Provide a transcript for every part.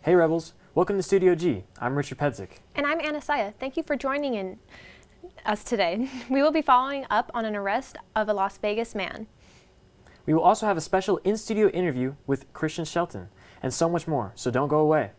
Hey Rebels, welcome to Studio G. I'm Richard Pedzik. And I'm Anasaya. Thank you for joining us today. We will be following up on an arrest of a Las Vegas man. We will also have a special in-studio interview with Christian Shelton and so much more, so don't go away.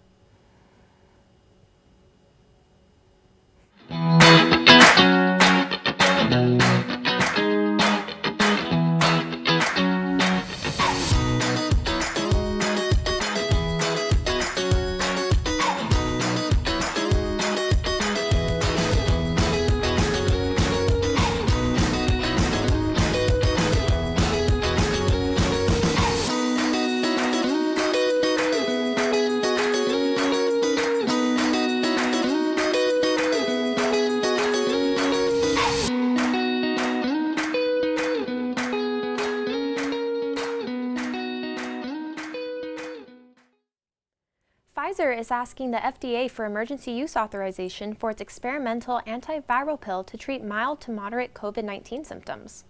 Pfizer is asking the FDA for emergency use authorization for its experimental antiviral pill to treat mild to moderate COVID-19 symptoms.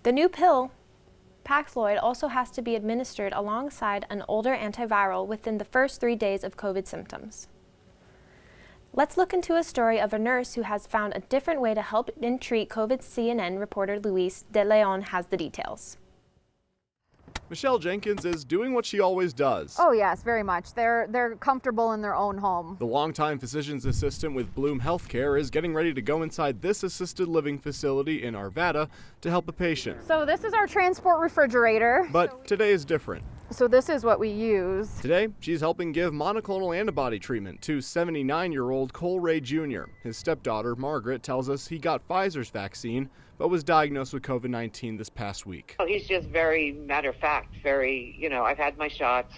The new pill, Paxlovid, also has to be administered alongside an older antiviral within the first 3 days of COVID symptoms. Let's look into a story of a nurse who has found a different way to help and treat COVID. CNN reporter Luis De Leon has the details. Michelle Jenkins is doing what she always does. Oh yes, very much. They're comfortable in their own home. The longtime physician's assistant with Bloom Healthcare is getting ready to go inside this assisted living facility in Arvada to help a patient. So this is our transport refrigerator. But today is different. So this is what we use. Today, she's helping give monoclonal antibody treatment to 79-year-old Cole Ray Jr. His stepdaughter, Margaret, tells us he got Pfizer's vaccine, but was diagnosed with COVID-19 this past week. Oh, he's just very matter of fact, very, I've had my shots,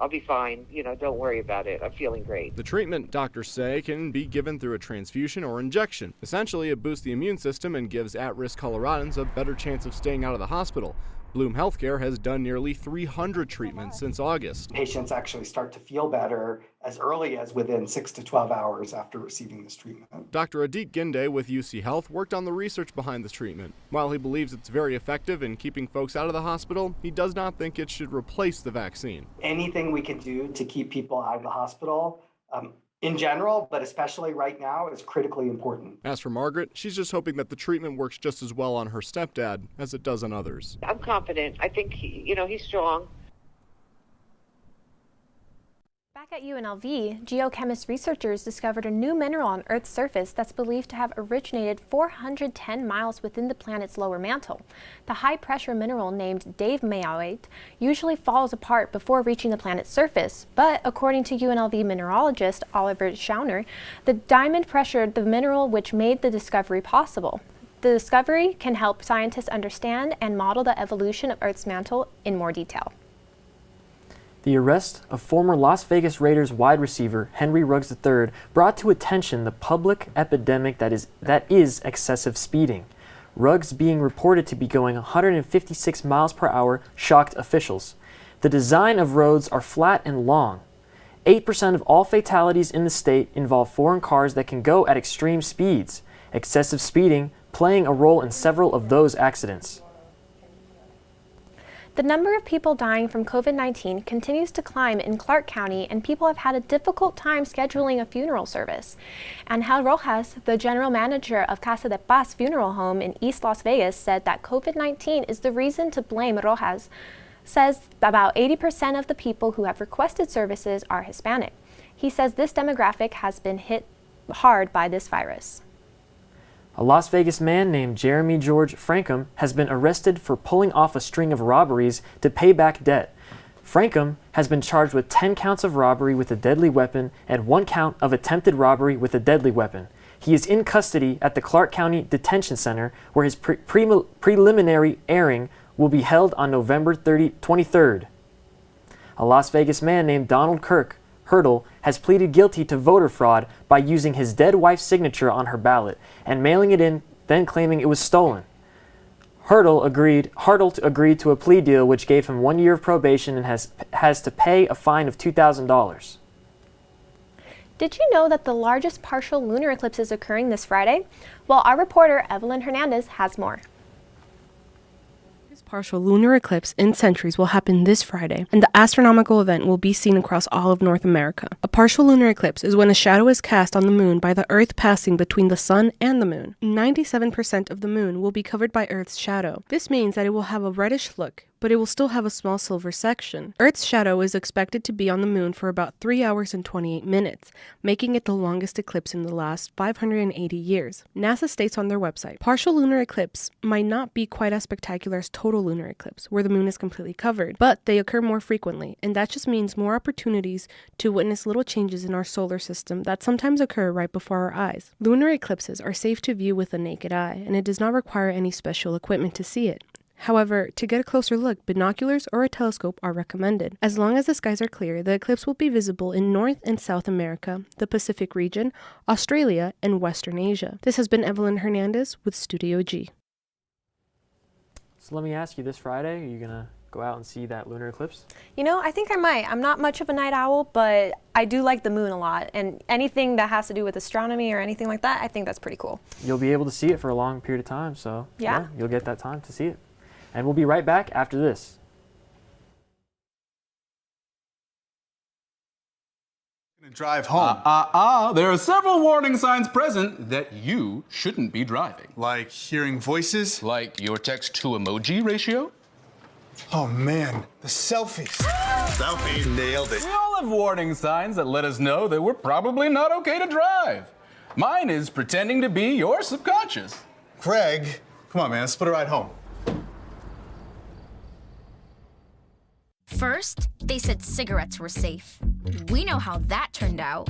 I'll be fine, don't worry about it, I'm feeling great. The treatment, doctors say, can be given through a transfusion or injection. Essentially, it boosts the immune system and gives at-risk Coloradans a better chance of staying out of the hospital. Bloom Healthcare has done nearly 300 treatments since August. Patients actually start to feel better as early as within 6 to 12 hours after receiving this treatment. Dr. Adik Ginde with UC Health worked on the research behind this treatment. While he believes it's very effective in keeping folks out of the hospital, he does not think it should replace the vaccine. Anything we can do to keep people out of the hospital, in general, but especially right now, is critically important. As for Margaret, she's just hoping that the treatment works just as well on her stepdad as it does on others. I'm confident. I think, he's strong. Back at UNLV, geochemist researchers discovered a new mineral on Earth's surface that's believed to have originated 410 miles within the planet's lower mantle. The high-pressure mineral named Davyamite usually falls apart before reaching the planet's surface, but according to UNLV mineralogist Oliver Schauner, the diamond pressured the mineral which made the discovery possible. The discovery can help scientists understand and model the evolution of Earth's mantle in more detail. The arrest of former Las Vegas Raiders wide receiver Henry Ruggs III brought to attention the public epidemic that is excessive speeding. Ruggs being reported to be going 156 miles per hour shocked officials. The design of roads are flat and long. 8% of all fatalities in the state involve foreign cars that can go at extreme speeds, excessive speeding playing a role in several of those accidents. The number of people dying from COVID-19 continues to climb in Clark County, and people have had a difficult time scheduling a funeral service. Angel Rojas, the general manager of Casa de Paz Funeral Home in East Las Vegas, said that COVID-19 is the reason to blame. Rojas says about 80% of the people who have requested services are Hispanic. He says this demographic has been hit hard by this virus. A Las Vegas man named Jeremy George Frankham has been arrested for pulling off a string of robberies to pay back debt. Frankham has been charged with 10 counts of robbery with a deadly weapon and 1 count of attempted robbery with a deadly weapon. He is in custody at the Clark County Detention Center, where his preliminary airing will be held on November 23rd. A Las Vegas man named Donald Hurdle has pleaded guilty to voter fraud by using his dead wife's signature on her ballot and mailing it in, then claiming it was stolen. Hurdle agreed to a plea deal which gave him 1 year of probation and has to pay a fine of $2,000. Did you know that the largest partial lunar eclipse is occurring this Friday? Well, our reporter Evelyn Hernandez has more. partial lunar eclipse in centuries will happen this Friday, and the astronomical event will be seen across all of North America. A partial lunar eclipse is when a shadow is cast on the moon by the Earth passing between the sun and the moon. 97% of the moon will be covered by Earth's shadow. This means that it will have a reddish look, but it will still have a small silver section. Earth's shadow is expected to be on the moon for about 3 hours and 28 minutes, making it the longest eclipse in the last 580 years. NASA states on their website, partial lunar eclipse might not be quite as spectacular as total lunar eclipse, where the moon is completely covered, but they occur more frequently, and that just means more opportunities to witness little changes in our solar system that sometimes occur right before our eyes. Lunar eclipses are safe to view with the naked eye, and it does not require any special equipment to see it. However, to get a closer look, binoculars or a telescope are recommended. As long as the skies are clear, the eclipse will be visible in North and South America, the Pacific region, Australia, and Western Asia. This has been Evelyn Hernandez with Studio G. So let me ask you, this Friday, are you going to go out and see that lunar eclipse? You know, I think I might. I'm not much of a night owl, but I do like the moon a lot. And anything that has to do with astronomy or anything like that, I think that's pretty cool. You'll be able to see it for a long period of time, so yeah you'll get that time to see it. And we'll be right back after this. Drive home. There are several warning signs present that you shouldn't be driving. Like hearing voices? Like your text to emoji ratio? Oh man, the selfies. Selfies. Nailed it. We all have warning signs that let us know that we're probably not okay to drive. Mine is pretending to be your subconscious. Craig, come on man, let's split a ride home. First, they said cigarettes were safe. We know how that turned out.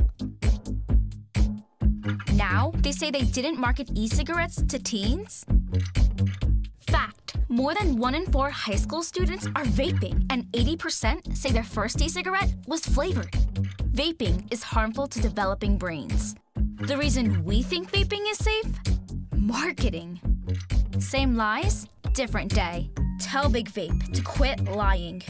Now, they say they didn't market e-cigarettes to teens? Fact, more than 1 in 4 high school students are vaping, and 80% say their first e-cigarette was flavored. Vaping is harmful to developing brains. The reason we think vaping is safe? Marketing. Same lies, different day. Tell Big Vape to quit lying.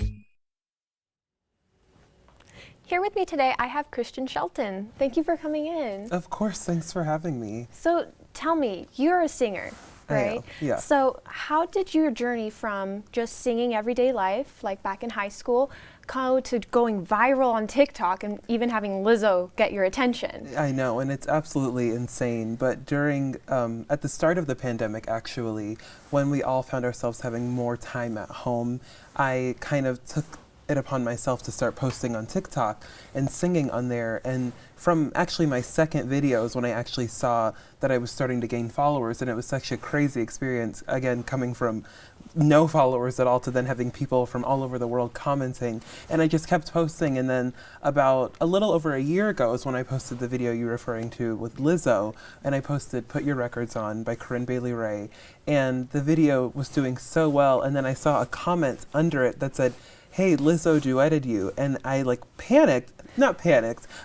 Here with me today, I have Christian Shelton. Thank you for coming in. Of course, thanks for having me. So tell me, you're a singer, right? I am, yeah. So how did your journey from just singing everyday life, like back in high school, go to going viral on TikTok and even having Lizzo get your attention? I know, and it's absolutely insane. But during, at the start of the pandemic, actually, when we all found ourselves having more time at home, I kind of took it upon myself to start posting on TikTok and singing on there. And from actually my second video is when I actually saw that I was starting to gain followers, and it was such a crazy experience, again, coming from no followers at all to then having people from all over the world commenting. And I just kept posting, and then about a little over a year ago is when I posted the video you're referring to with Lizzo, and I posted Put Your Records On by Corinne Bailey Rae, and the video was doing so well, and then I saw a comment under it that said, "Hey, Lizzo duetted you," and I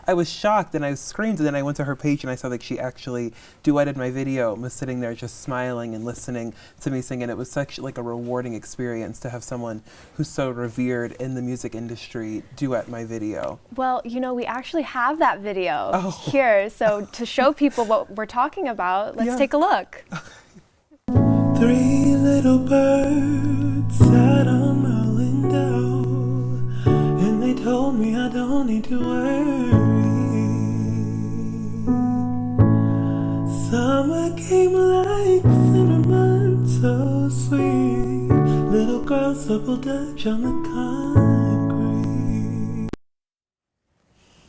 I was shocked and I screamed, and then I went to her page and I saw that she actually duetted my video and was sitting there just smiling and listening to me sing, and it was such like a rewarding experience to have someone who's so revered in the music industry duet my video. Well, you know, we actually have that video here, so to show people what we're talking about, let's take a look. 3 little birds sat on my window, and they told me I don't need to worry. Summer came like cinnamon, so sweet. Little girls double dutch on the concrete.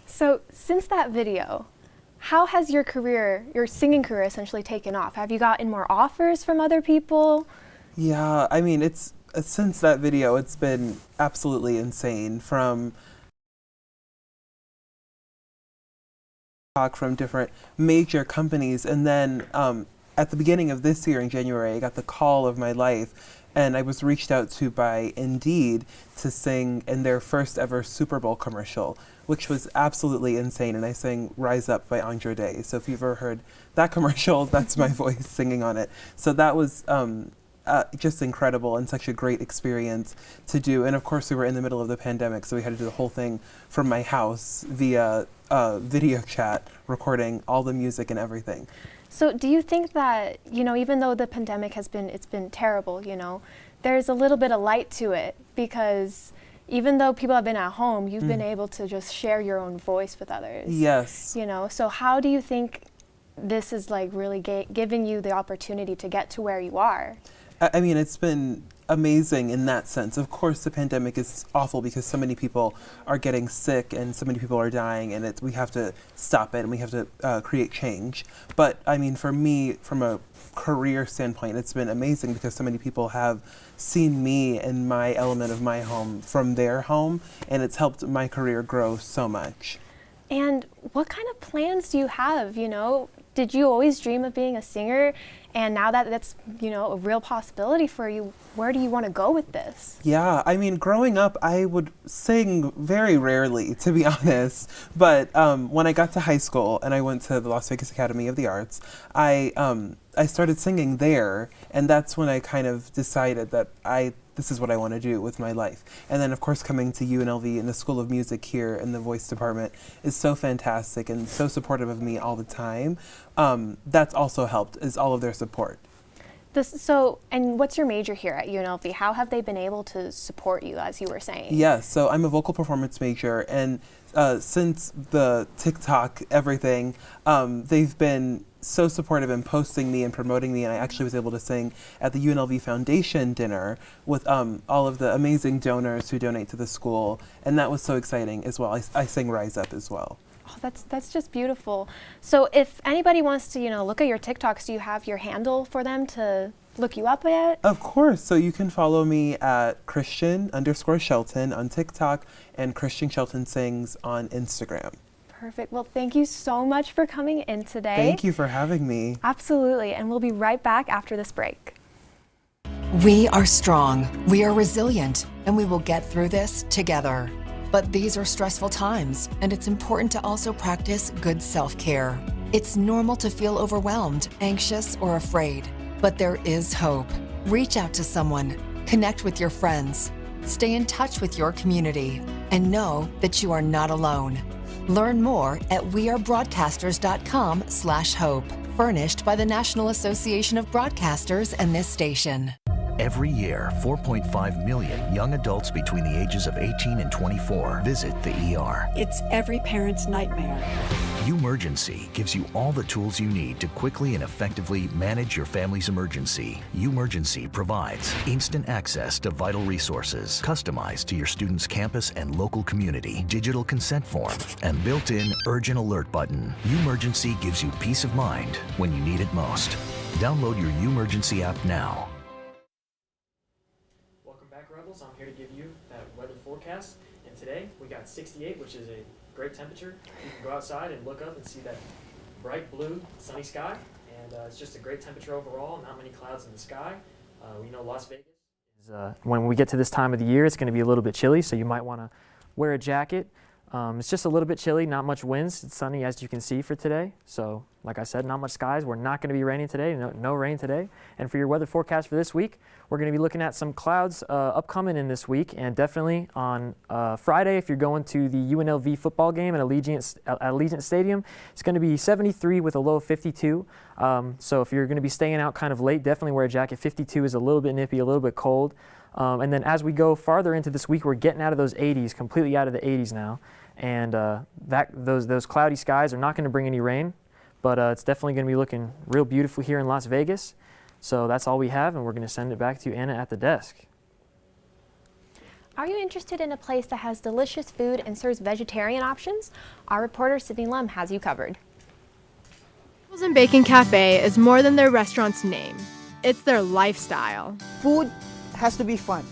So since that video, how has your career, your singing career essentially taken off? Have you gotten more offers from other people? Yeah, I mean, it's since that video, it's been absolutely insane. From different major companies, and then at the beginning of this year in January, I got the call of my life, and I was reached out to by Indeed to sing in their first ever Super Bowl commercial, which was absolutely insane. And I sang Rise Up by Andre Day. So if you've ever heard that commercial, that's my voice singing on it. So that was just incredible and such a great experience to do. And of course, we were in the middle of the pandemic, so we had to do the whole thing from my house via video chat, recording all the music and everything. So do you think that, even though the pandemic it's been terrible, there's a little bit of light to it, because even though people have been at home, you've been able to just share your own voice with others. Yes. So how do you think this is like really giving you the opportunity to get to where you are? I mean, it's been amazing in that sense. Of course, the pandemic is awful because so many people are getting sick and so many people are dying, and we have to stop it and we have to create change. But I mean, for me, from a career standpoint, it's been amazing because so many people have seen me in my element of my home from their home, and it's helped my career grow so much. And what kind of plans do you have? Did you always dream of being a singer? And now that that's, a real possibility for you, where do you want to go with this? Yeah, I mean, growing up, I would sing very rarely, to be honest. But when I got to high school and I went to the Las Vegas Academy of the Arts, I started singing there. And that's when I kind of decided that this is what I want to do with my life. And then, of course, coming to UNLV and the School of Music here in the voice department is so fantastic and so supportive of me all the time. That's also helped, is all of their support. And what's your major here at UNLV? How have they been able to support you, as you were saying? Yes, so I'm a vocal performance major, and since the TikTok everything, they've been so supportive in posting me and promoting me, and I actually was able to sing at the UNLV Foundation dinner with all of the amazing donors who donate to the school, and that was so exciting as well. I sang Rise Up as well. Oh, that's just beautiful. So if anybody wants to, look at your TikToks, do you have your handle for them to look you up at? Of course. So you can follow me at Christian_Shelton on TikTok and Christian Shelton Sings on Instagram. Perfect. Well, thank you so much for coming in today. Thank you for having me. Absolutely. And we'll be right back after this break. We are strong, we are resilient, and we will get through this together. But these are stressful times, and it's important to also practice good self-care. It's normal to feel overwhelmed, anxious, or afraid, but there is hope. Reach out to someone, connect with your friends, stay in touch with your community, and know that you are not alone. Learn more at wearebroadcasters.com/hope. Furnished by the National Association of Broadcasters and this station. Every year, 4.5 million young adults between the ages of 18 and 24 visit the ER. It's every parent's nightmare. UMergency gives you all the tools you need to quickly and effectively manage your family's emergency. UMergency provides instant access to vital resources, customized to your student's campus and local community, digital consent form, and built-in urgent alert button. UMergency gives you peace of mind when you need it most. Download your UMergency app now. I'm here to give you that weather forecast, and today we got 68, which is a great temperature. You can go outside and look up and see that bright blue sunny sky, and it's just a great temperature overall, not many clouds in the sky. We know Las Vegas is, when we get to this time of the year, it's going to be a little bit chilly, so you might want to wear a jacket. It's just a little bit chilly, not much winds. It's sunny, as you can see, for today. So, like I said, not much skies. We're not going to be raining today, no rain today. And for your weather forecast for this week, we're going to be looking at some clouds upcoming in this week, and definitely on Friday, if you're going to the UNLV football game at Allegiant Stadium, it's going to be 73 with a low of 52. So if you're going to be staying out kind of late, definitely wear a jacket. 52 is a little bit nippy, a little bit cold. And then as we go farther into this week, we're getting out of those 80s, completely out of the 80s now. And those cloudy skies are not going to bring any rain, but it's definitely going to be looking real beautiful here in Las Vegas. So that's all we have, and we're going to send it back to Anna at the desk. Are you interested in a place that has delicious food and serves vegetarian options? Our reporter Sydney Lum has you covered. Truffles and Bacon Cafe is more than their restaurant's name. It's their lifestyle. Food has to be fun.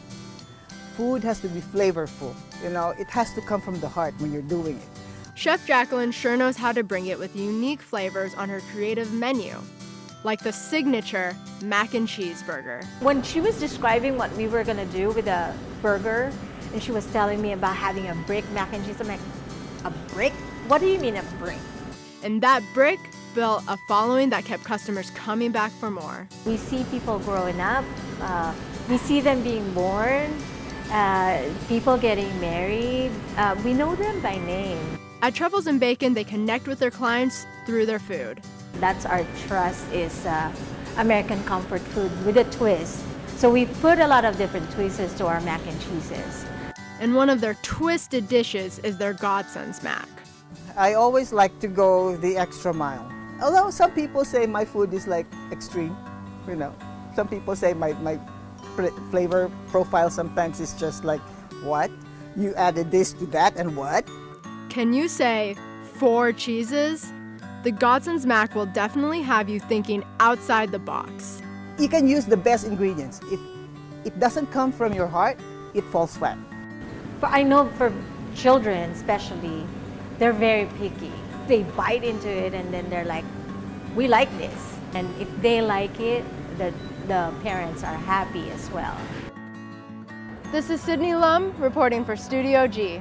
Food has to be flavorful. It has to come from the heart when you're doing it. Chef Jacqueline sure knows how to bring it with unique flavors on her creative menu, like the signature mac and cheese burger. When she was describing what we were gonna do with a burger, and she was telling me about having a brick mac and cheese, I'm like, a brick? What do you mean a brick? And that brick built a following that kept customers coming back for more. We see people growing up, we see them being born, people getting married. We know them by name. At Truffles and Bacon, they connect with their clients through their food. That's our trust is American comfort food with a twist. So we put a lot of different twists to our mac and cheeses. And one of their twisted dishes is their Godson's mac. I always like to go the extra mile. Although some people say my food is like extreme, you know. Some people say my flavor profile sometimes is just like, what? You added this to that and what? Can you say 4 cheeses? The Godson's mac will definitely have you thinking outside the box. You can use the best ingredients. If it doesn't come from your heart, it falls flat. But I know for children especially, they're very picky. They bite into it and then they're like, we like this. And if they like it, the parents are happy as well. This is Sydney Lum reporting for Studio G.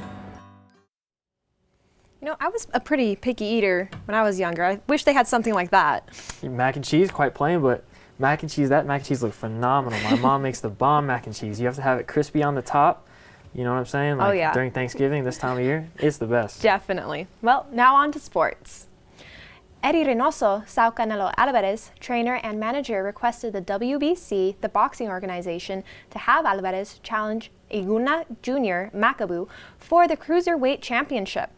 You know, I was a pretty picky eater when I was younger. I wish they had something like that. Mac and cheese, quite plain, but mac and cheese, that mac and cheese looks phenomenal. My mom makes the bomb mac and cheese. You have to have it crispy on the top. You know what I'm saying? Like, oh, yeah. During Thanksgiving, this time of year, it's the best. Definitely. Well, now on to sports. Eddie Reynoso, Sao Canelo Alvarez, trainer and manager, requested the WBC, the boxing organization, to have Alvarez challenge Iguna Jr. Makabu for the Cruiserweight Championship.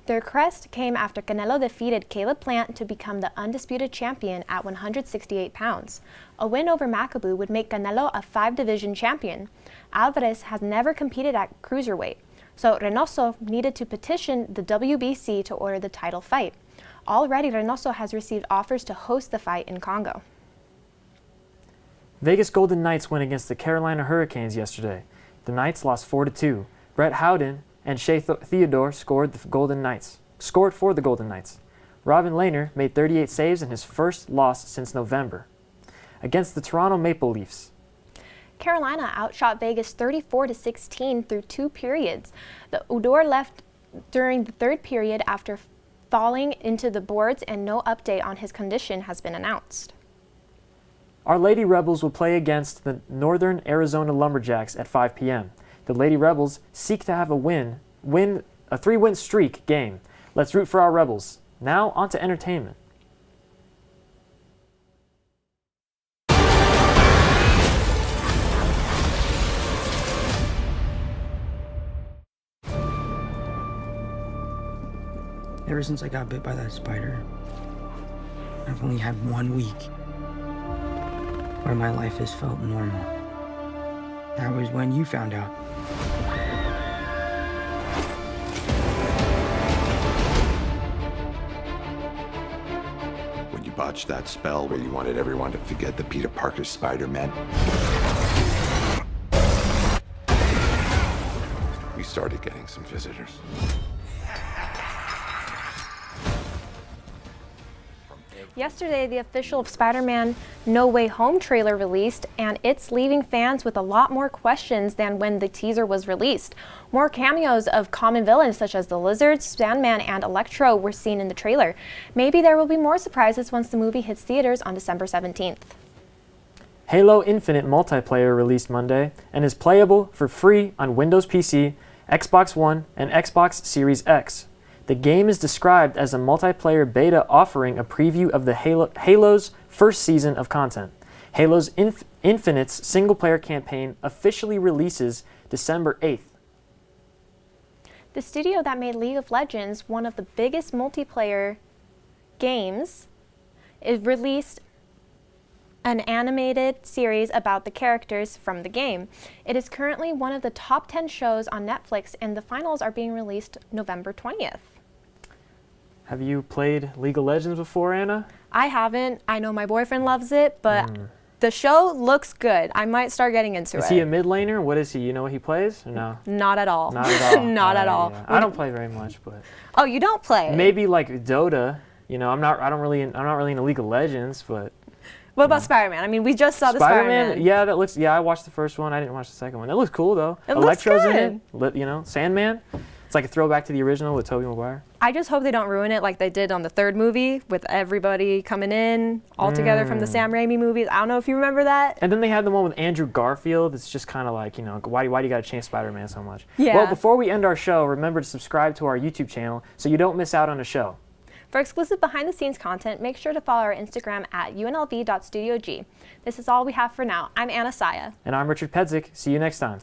The request came after Canelo defeated Caleb Plant to become the undisputed champion at 168 pounds. A win over Makabu would make Canelo a 5-division champion. Alvarez has never competed at cruiserweight, so Reynoso needed to petition the WBC to order the title fight. Already, Reynoso has received offers to host the fight in Congo. Vegas Golden Knights win against the Carolina Hurricanes yesterday. The Knights lost 4-2. Brett Howden and Shea Theodore scored for the Golden Knights. Robin Lehner made 38 saves in his first loss since November. Against the Toronto Maple Leafs, Carolina outshot Vegas 34-16 through 2 periods. The Odor left during the 3rd period after falling into the boards, and no update on his condition has been announced. Our Lady Rebels will play against the Northern Arizona Lumberjacks at 5 p.m. The Lady Rebels seek to have a 3-win streak game. Let's root for our Rebels. Now on to entertainment. Ever since I got bit by that spider, I've only had 1 week where my life has felt normal. That was when you found out. When you botched that spell where you wanted everyone to forget the Peter Parker Spider-Man, we started getting some visitors. Yesterday, the official Spider-Man No Way Home trailer released, and it's leaving fans with a lot more questions than when the teaser was released. More cameos of common villains such as the Lizard, Sandman, and Electro were seen in the trailer. Maybe there will be more surprises once the movie hits theaters on December 17th. Halo Infinite multiplayer released Monday and is playable for free on Windows PC, Xbox One, and Xbox Series X. The game is described as a multiplayer beta offering a preview of the Halo's first season of content. Halo's Infinite's single-player campaign officially releases December 8th. The studio that made League of Legends one of the biggest multiplayer games released an animated series about the characters from the game. It is currently one of the top 10 shows on Netflix, and the finals are being released November 20th. Have you played League of Legends before, Anna? I haven't. I know my boyfriend loves it, but the show looks good. I might start getting into it. Is he a mid laner? What is he? You know what he plays or no? Not at all. Not at all. Not at all. Yeah. I don't play very much, but. Oh, you don't play? Maybe like Dota. You know, I'm not really into League of Legends, but. What about Spider-Man? I mean, we just saw the Spider-Man. Yeah, that looks. Yeah, I watched the first one. I didn't watch the second one. That looks cool though. Electro's in it. You know, Sandman. It's like a throwback to the original with Tobey Maguire. I just hope they don't ruin it like they did on the 3rd movie with everybody coming in all together from the Sam Raimi movies. I don't know if you remember that. And then they had the one with Andrew Garfield. It's just kind of like, you know, why do you got to change Spider-Man so much? Yeah. Well, before we end our show, remember to subscribe to our YouTube channel so you don't miss out on a show. For exclusive behind-the-scenes content, make sure to follow our Instagram at unlv.studiog. This is all we have for now. I'm Anna Saya. And I'm Richard Pedzik. See you next time.